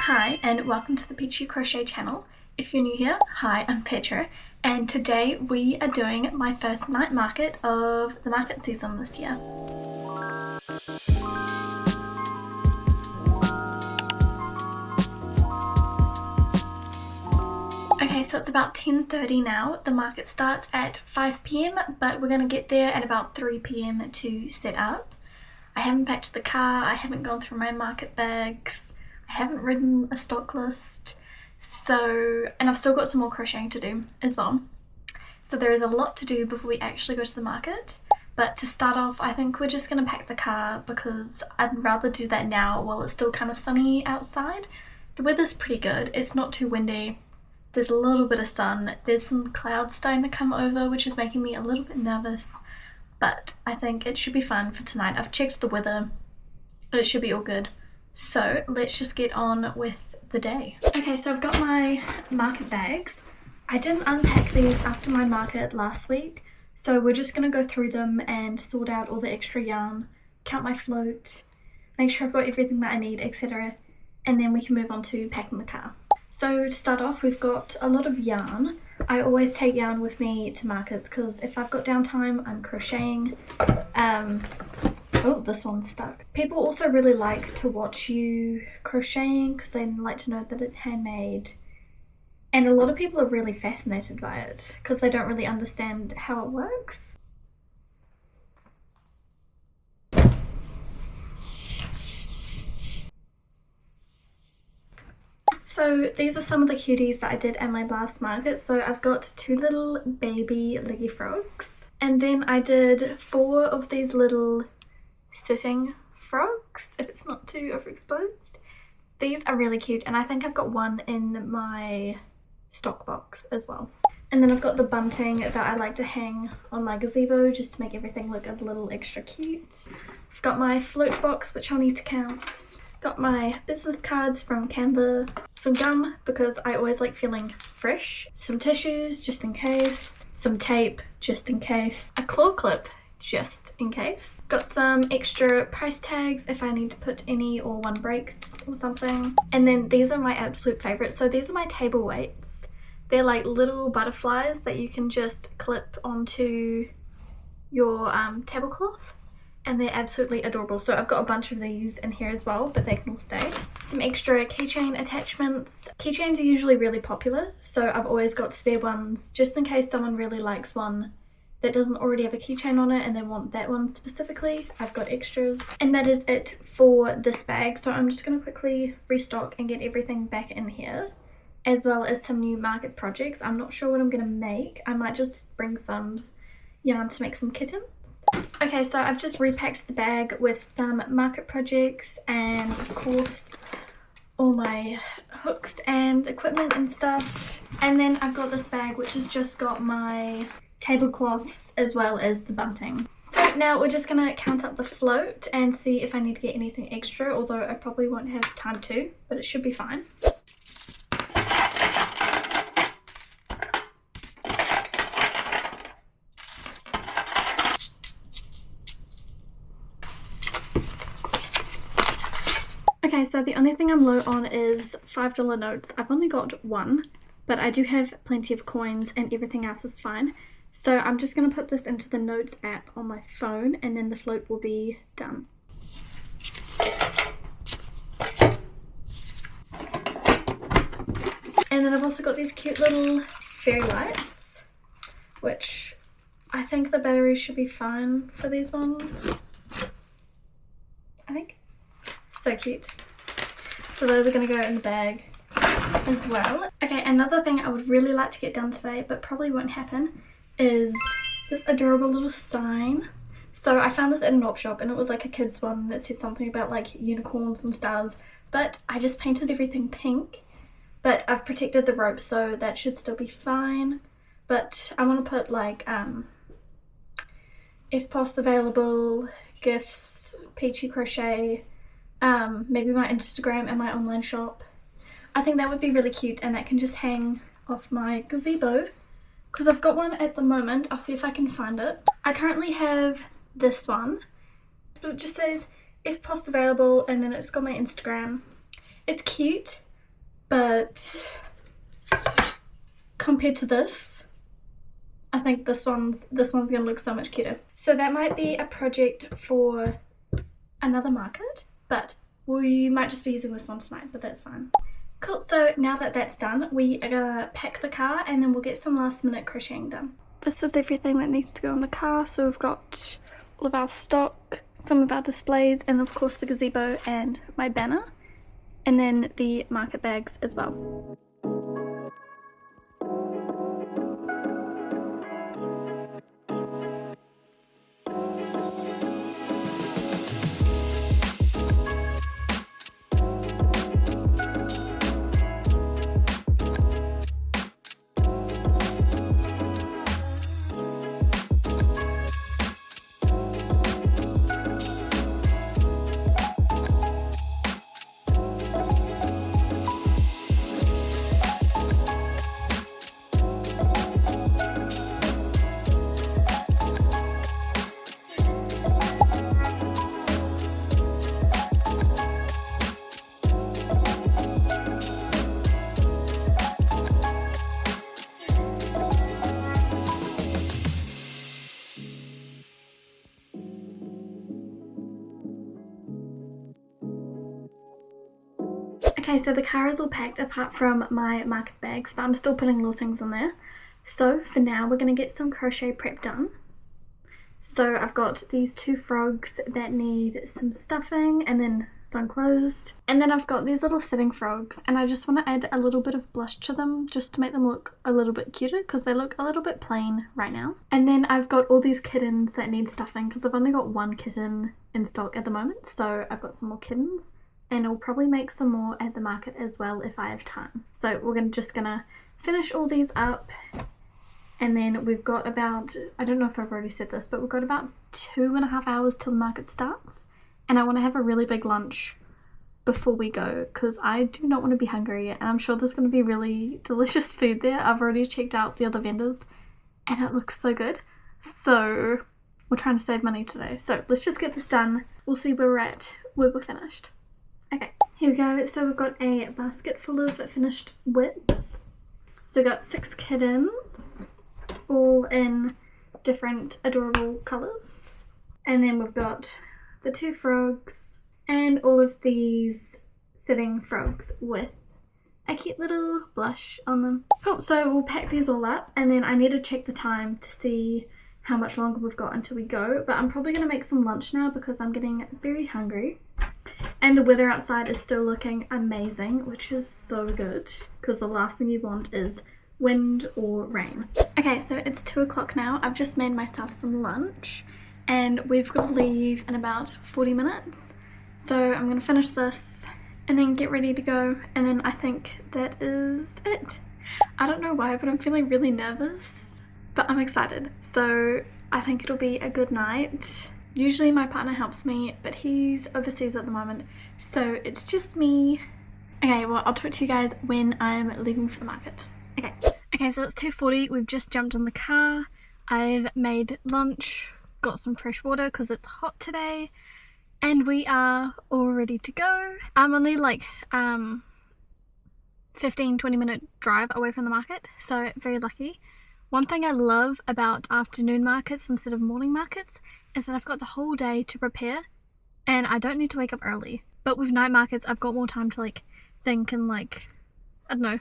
Hi and welcome to the Peachy Crochet channel. If you're new here, hi, I'm Petra, and today we are doing my first night market of the market season this year. Okay, so it's about 10:30 now. The market starts at 5 p.m, but we're going to get there at about 3 p.m. to set up. I haven't packed the car, I haven't gone through my market bags, I haven't written a stock list, and I've still got some more crocheting to do as well. So there is a lot to do before we actually go to the market. But to start off, I think we're just going to pack the car because I'd rather do that now while it's still kind of sunny outside. The weather's pretty good, it's not too windy, there's a little bit of sun, there's some clouds starting to come over which is making me a little bit nervous. But I think it should be fun for tonight. I've checked the weather, it should be all good. So let's just get on with the day. Okay, so I've got my market bags. I didn't unpack these after my market last week, so we're just going to go through them and sort out all the extra yarn, count my float, make sure I've got everything that I need, etc. And then we can move on to packing the car. So to start off, we've got a lot of yarn. I always take yarn with me to markets because if I've got downtime, I'm crocheting. Oh, this one's stuck. People also really like to watch you crocheting because they like to know that it's handmade. And a lot of people are really fascinated by it because they don't really understand how it works. So these are some of the cuties that I did at my last market. So I've got 2 little baby leggy frogs. And then I did 4 of these little sitting frogs, if it's not too overexposed. These are really cute, and I think I've got one in my stock box as well. And then I've got the bunting that I like to hang on my gazebo just to make everything look a little extra cute. I've got my float box, which I'll need to count. Got my business cards from Canva, some gum because I always like feeling fresh, some tissues just in case, some tape just in case, a claw clip just in case. Got some extra price tags if I need to put any or one breaks or something. And then these are my absolute favorites. So these are my table weights. They're like little butterflies that you can just clip onto your tablecloth. And they're absolutely adorable. So I've got a bunch of these in here as well, but they can all stay. Some extra keychain attachments. Keychains are usually really popular, so I've always got spare ones just in case someone really likes one that doesn't already have a keychain on it and they want that one specifically. I've got extras. And that is it for this bag. So I'm just going to quickly restock and get everything back in here, as well as some new market projects. I'm not sure what I'm going to make. I might just bring some yarn to make some kittens. Okay, so I've just repacked the bag with some market projects and of course all my hooks and equipment and stuff. And then I've got this bag which has just got my tablecloths as well as the bunting. So now we're just gonna count up the float and see if I need to get anything extra, although I probably won't have time to, but it should be fine. Okay, so the only thing I'm low on is $5 notes. I've only got one, but I do have plenty of coins and everything else is fine. So I'm just going to put this into the notes app on my phone and then the float will be done. And then I've also got these cute little fairy lights, which I think the battery should be fine for these ones. I think. So cute. So those are going to go in the bag as well. Okay, another thing I would really like to get done today, but probably won't happen, is this adorable little sign. So I found this at an op shop and it was like a kid's one and it said something about like unicorns and stars, but I just painted everything pink. But I've protected the rope, so that should still be fine. But I want to put like if post available, gifts, Peachy Crochet, maybe my Instagram and my online shop. I think that would be really cute and that can just hang off my gazebo because I've got one at the moment. I'll see if I can find it. I currently have this one, but it just says if post available and then it's got my Instagram. It's cute, but compared to this, I think this one's gonna look so much cuter. So that might be a project for another market, but we might just be using this one tonight, but that's fine. Cool, so now that that's done, we are gonna pack the car and then we'll get some last minute crocheting done. This is everything that needs to go in the car. So we've got all of our stock, some of our displays, and of course the gazebo and my banner, and then the market bags as well. Okay, so the car is all packed apart from my market bags, but I'm still putting little things in there. So for now, we're going to get some crochet prep done. So I've got these 2 frogs that need some stuffing and then sewn closed. And then I've got these little sitting frogs, and I just want to add a little bit of blush to them just to make them look a little bit cuter because they look a little bit plain right now. And then I've got all these kittens that need stuffing because I've only got 1 kitten in stock at the moment. So I've got some more kittens. And I'll probably make some more at the market as well if I have time. So we're just gonna finish all these up, and then we've got about, I don't know if I've already said this, but we've got about 2.5 hours till the market starts, and I want to have a really big lunch before we go because I do not want to be hungry, and I'm sure there's going to be really delicious food there. I've already checked out the other vendors and it looks so good. So we're trying to save money today. So let's just get this done. We'll see where we're at when we're finished. Okay, here we go. So we've got a basket full of finished whips. So we've got 6 kittens, all in different adorable colours. And then we've got the 2 frogs and all of these sitting frogs with a cute little blush on them. Cool, so we'll pack these all up, and then I need to check the time to see how much longer we've got until we go. But I'm probably going to make some lunch now because I'm getting very hungry. And the weather outside is still looking amazing, which is so good because the last thing you want is wind or rain. Okay, so it's 2 o'clock now. I've just made myself some lunch and we've got to leave in about 40 minutes. So I'm going to finish this and then get ready to go, and then I think that is it. I don't know why, but I'm feeling really nervous, but I'm excited. So I think it'll be a good night. Usually my partner helps me, but he's overseas at the moment, so it's just me. Okay, well, I'll talk to you guys when I'm leaving for the market. Okay, so it's 2:40. We've just jumped in the car. I've made lunch, got some fresh water because it's hot today, and we are all ready to go. I'm only like 15-20 minute drive away from the market, so very lucky. One thing I love about afternoon markets instead of morning markets is that I've got the whole day to prepare and I don't need to wake up early. But with night markets, I've got more time to like think and like, I don't know,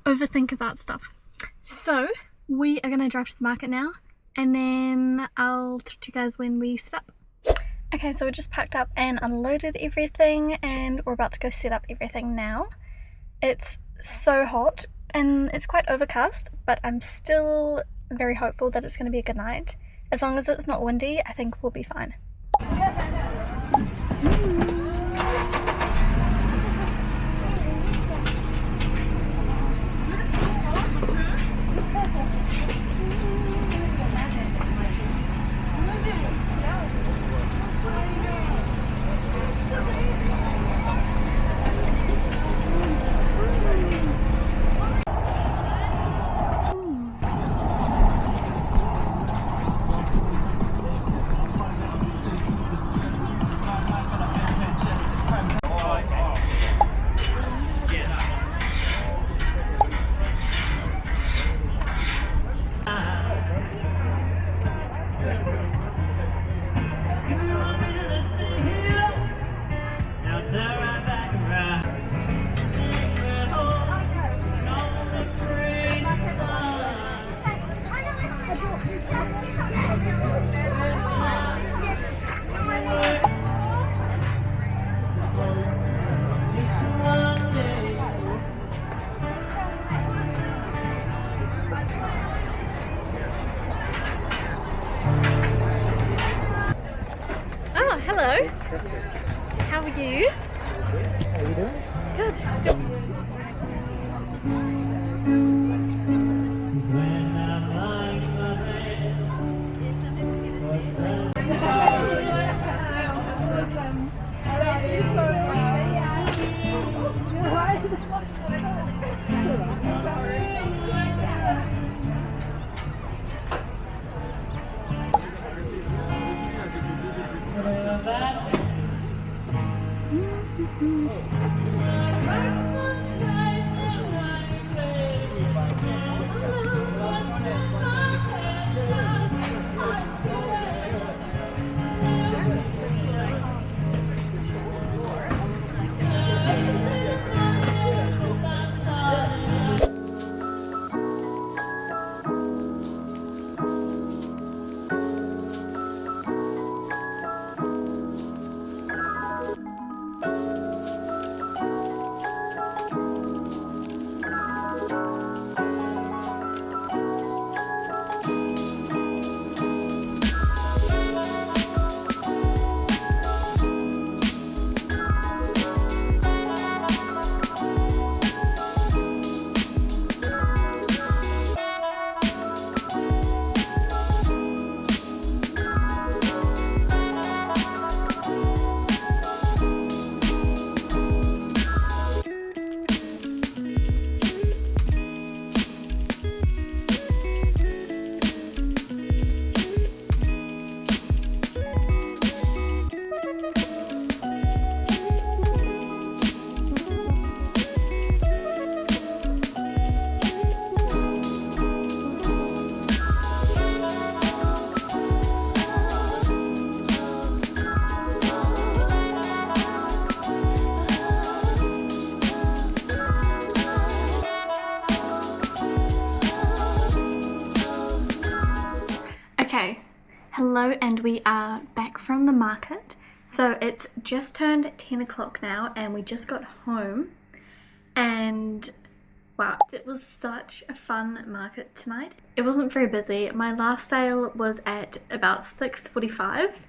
overthink about stuff. So we are gonna drive to the market now, and then I'll talk to you guys when we set up. Okay, so we just packed up and unloaded everything, and we're about to go set up everything now. It's so hot and it's quite overcast, but I'm still very hopeful that it's going to be a good night. As long as it's not windy, I think we'll be fine. Hello, and we are back from the market. So it's just turned 10 o'clock now and we just got home, and wow, it was such a fun market tonight. It wasn't very busy. My last sale was at about 6:45,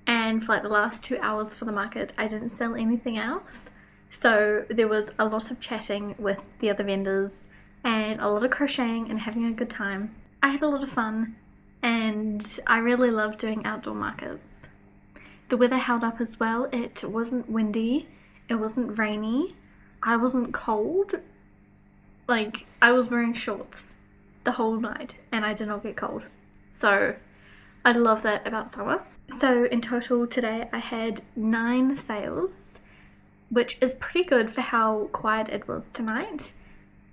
and for like the last 2 hours for the market I didn't sell anything else. So there was a lot of chatting with the other vendors and a lot of crocheting and having a good time. I had a lot of fun and I really love doing outdoor markets. The weather held up as well. It wasn't windy, it wasn't rainy, I wasn't cold. Like, I was wearing shorts the whole night and I did not get cold. So I love that about summer. So in total today I had 9 sales, which is pretty good for how quiet it was tonight.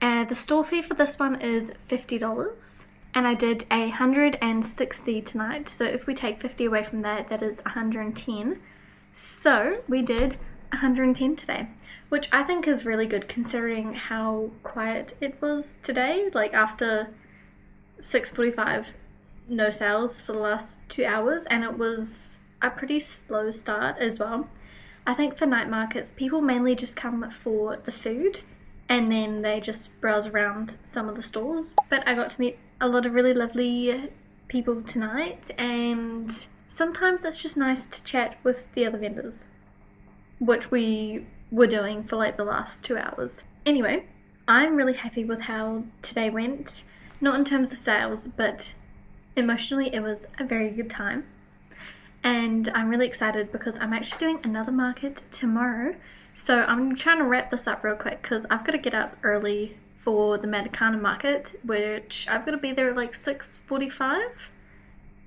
The store fee for this one is $50. And I did 160 tonight, so if we take 50 away from that, that is 110. So we did 110 today, which I think is really good considering how quiet it was today. Like after 6:45, no sales for the last 2 hours, and it was a pretty slow start as well. I think for night markets, people mainly just come for the food and then they just browse around some of the stores. But I got to meet a lot of really lovely people tonight, and sometimes it's just nice to chat with the other vendors, which we were doing for like the last 2 hours. Anyway, I'm really happy with how today went, not in terms of sales, but emotionally it was a very good time. And I'm really excited because I'm actually doing another market tomorrow. So I'm trying to wrap this up real quick because I've got to get up early for the Matakana market, which I've got to be there at like 6:45,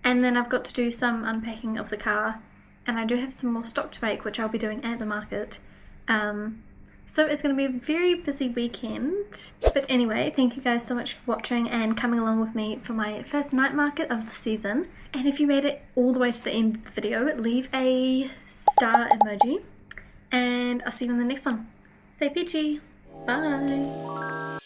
and then I've got to do some unpacking of the car, and I do have some more stock to make, which I'll be doing at the market. So it's going to be a very busy weekend. But anyway, thank you guys so much for watching and coming along with me for my first night market of the season. And if you made it all the way to the end of the video, leave a star emoji, and I'll see you in the next one. Stay peachy. Bye.